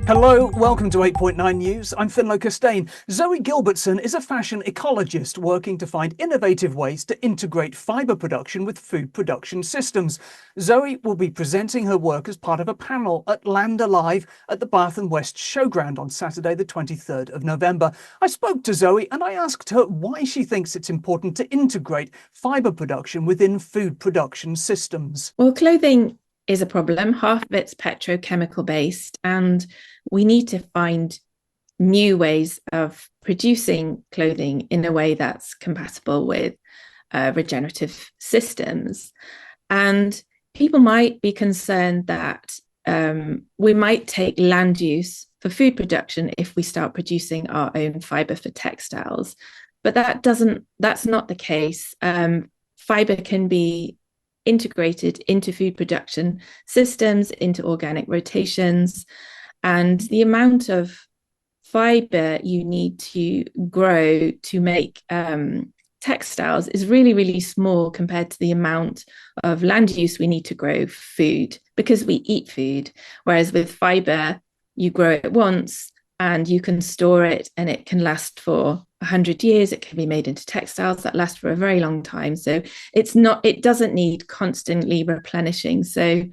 Hello, welcome to 8.9 News. I'm Finlo Costain. Zoe Gilbertson is a fashion ecologist working to find innovative ways to integrate fibre production with food production systems. Zoe will be presenting her work as part of a panel at Land Alive at the Bath West Showground on Saturday, the 23rd of November. I spoke to Zoe and I asked her why she thinks it's important to integrate fibre production within food production systems. Well, clothing is a problem. Half of it's petrochemical based, and we need to find new ways of producing clothing in a way that's compatible with regenerative systems. And people might be concerned that we might take land use for food production if we start producing our own fibre for textiles. But that's not the case. Fibre can be integrated into food production systems, into organic rotations, and the amount of fiber you need to grow to make textiles is really, really small compared to the amount of land use we need to grow food, because we eat food. Whereas with fiber, you grow it once and you can store it and it can last for 100 years. It can be made into textiles that last for a very long time. So it doesn't need constantly replenishing. So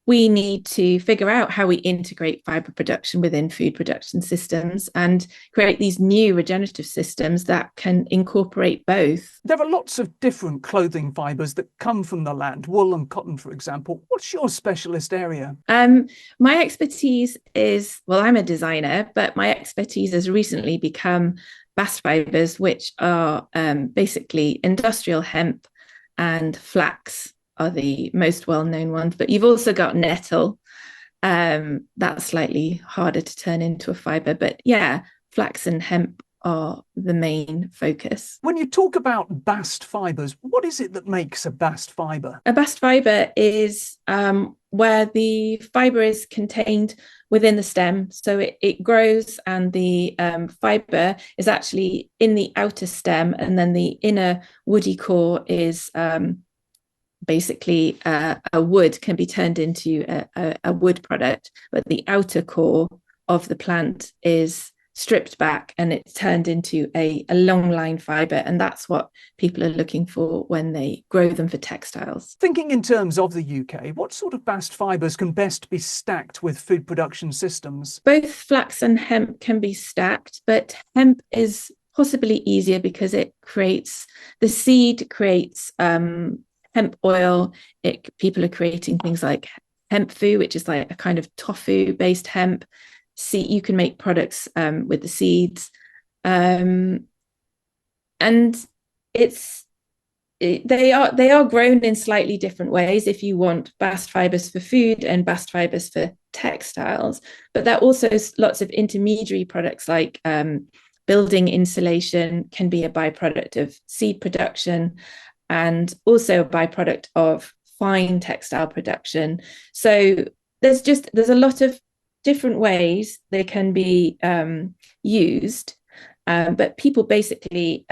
we need to figure out how we integrate fibre production within food production systems and create these new regenerative systems that can incorporate both. There are lots of different clothing fibres that come from the land, wool and cotton, for example. What's your specialist area? My expertise is, well, I'm a designer, but my expertise has recently become bast fibres, which are basically industrial hemp and flax are the most well-known ones, but you've also got nettle. That's slightly harder to turn into a fibre, but yeah, flax and hemp are the main focus. When you talk about bast fibres, what is it that makes a bast fibre? A bast fibre is where the fibre is contained within the stem. So it grows and the fibre is actually in the outer stem, and then the inner woody core is basically a wood, can be turned into a wood product, but the outer core of the plant is stripped back and it's turned into a long line fibre, and that's what people are looking for when they grow them for textiles. Thinking in terms of the UK, what sort of bast fibres can best be stacked with food production systems? Both flax and hemp can be stacked, but hemp is possibly easier because the seed creates hemp oil. People are creating things like hemp fu, which is like a kind of tofu based hemp. You can make products with the seeds, and they are grown in slightly different ways. If you want bast fibres for food and bast fibres for textiles, but there are also lots of intermediary products like building insulation can be a byproduct of seed production, and also a byproduct of fine textile production. So there's a lot of different ways they can be used, but people basically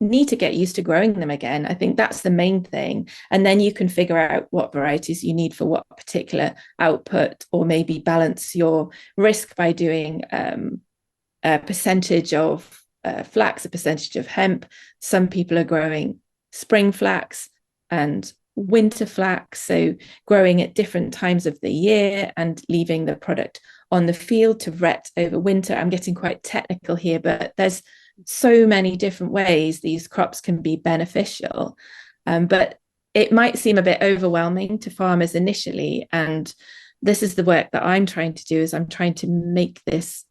need to get used to growing them again. I think that's the main thing. And then you can figure out what varieties you need for what particular output, or maybe balance your risk by doing a percentage of flax, a percentage of hemp. Some people are growing spring flax and winter flax, so growing at different times of the year and leaving the product on the field to ret over winter. I'm getting quite technical here, but there's so many different ways these crops can be beneficial. But it might seem a bit overwhelming to farmers initially, and this is the work that I'm trying to do, is I'm trying to make this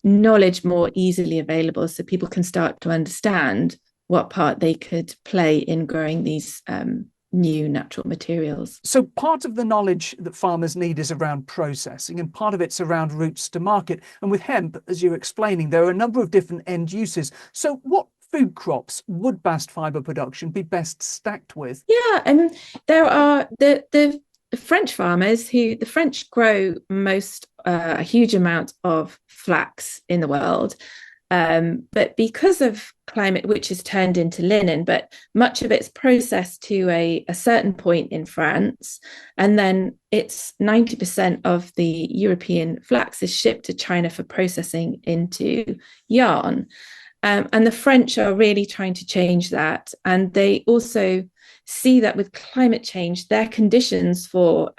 knowledge more easily available so people can start to understand what part they could play in growing these new natural materials. So part of the knowledge that farmers need is around processing, and part of it's around routes to market. And with hemp, as you're explaining, there are a number of different end uses. So what food crops would bast fibre production be best stacked with? Yeah, and there are the French farmers the French grow a huge amount of flax in the world. But because of climate, which is turned into linen, but much of it's processed to a certain point in France. And then it's 90% of the European flax is shipped to China for processing into yarn. And the French are really trying to change that. And they also see that with climate change, their conditions for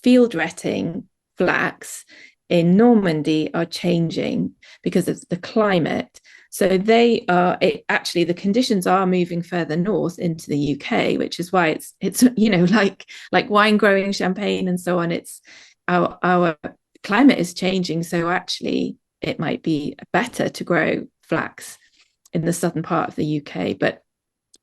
field retting flax in Normandy are changing because of the climate. So they are actually the conditions are moving further north into the UK, which is why it's like wine growing, champagne, and so on. It's our climate is changing, so actually it might be better to grow flax in the southern part of the UK, but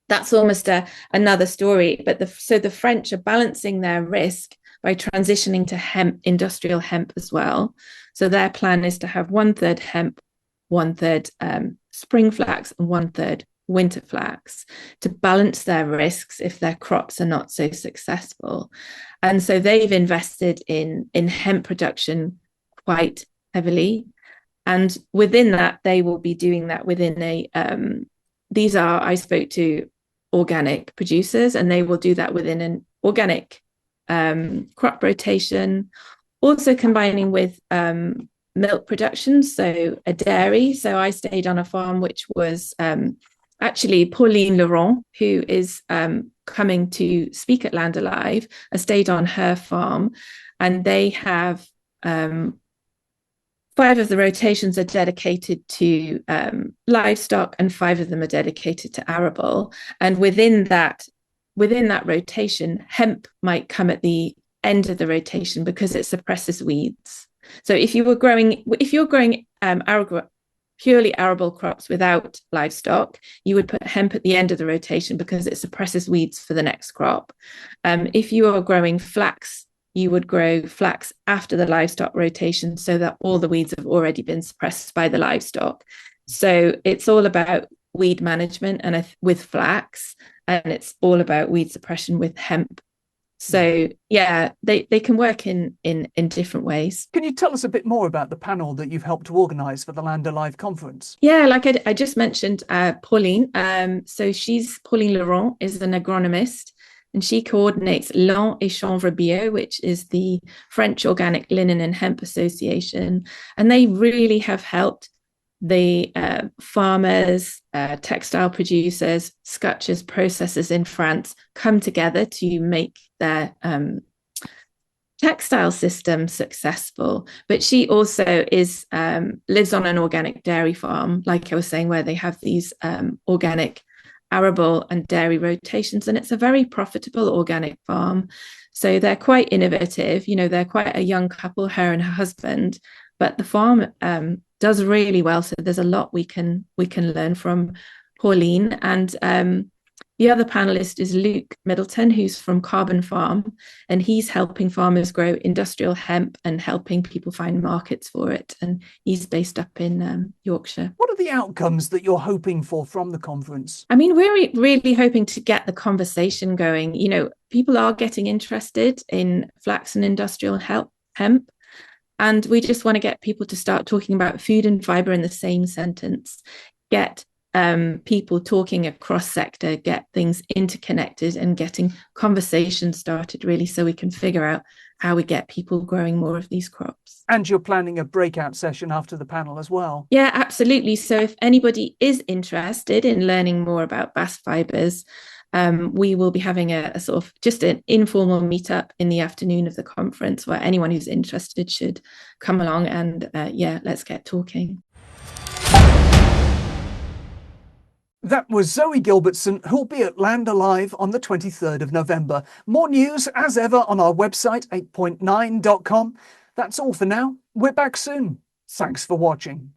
that's almost another story. But so the French are balancing their risk by transitioning to hemp, industrial hemp as well. So their plan is to have 1/3 hemp, 1/3 spring flax, and 1/3 winter flax to balance their risks if their crops are not so successful. And so they've invested in hemp production quite heavily. And within that, they will be doing that within I spoke to organic producers, and they will do that within an organic crop rotation, also combining with milk production, so a dairy. So I stayed on a farm which was actually Pauline Laurent, who is coming to speak at Land Alive. I stayed on her farm, and they have 5 of the rotations are dedicated to livestock, and 5 of them are dedicated to arable. And within that rotation, hemp might come at the end of the rotation because it suppresses weeds. So if you're growing purely arable crops without livestock, you would put hemp at the end of the rotation because it suppresses weeds for the next crop. If you are growing flax, you would grow flax after the livestock rotation so that all the weeds have already been suppressed by the livestock. So it's all about weed management and with flax, and it's all about weed suppression with hemp. So yeah, they can work in different ways. Can you tell us a bit more about the panel that you've helped to organise for the Land Alive conference? Yeah, like I just mentioned, Pauline. So Pauline Laurent is an agronomist, and she coordinates Lin et Chanvre Bio, which is the French Organic Linen and Hemp Association. And they really have helped the farmers, textile producers, scutchers, processors in France come together to make their textile system successful. But she also lives on an organic dairy farm, like I was saying, where they have these organic arable and dairy rotations, and it's a very profitable organic farm. So they're quite innovative. They're quite a young couple, her and her husband, but the farm does really well. So there's a lot we can learn from Pauline. And the other panelist is Luke Middleton, who's from Carbon Farm, and he's helping farmers grow industrial hemp and helping people find markets for it. And he's based up in Yorkshire. What are the outcomes that you're hoping for from the conference? I mean, we're really hoping to get the conversation going. People are getting interested in flax and industrial hemp. And we just want to get people to start talking about food and fibre in the same sentence, get people talking across sector, get things interconnected and getting conversations started, really, so we can figure out how we get people growing more of these crops. And you're planning a breakout session after the panel as well? Yeah, absolutely. So if anybody is interested in learning more about bast fibres, we will be having a sort of just an informal meetup in the afternoon of the conference where anyone who's interested should come along and let's get talking. That was Zoe Gilbertson, who'll be at Land Alive on the 23rd of November. More news, as ever, on our website, 8.9.com. That's all for now. We're back soon. Thanks for watching.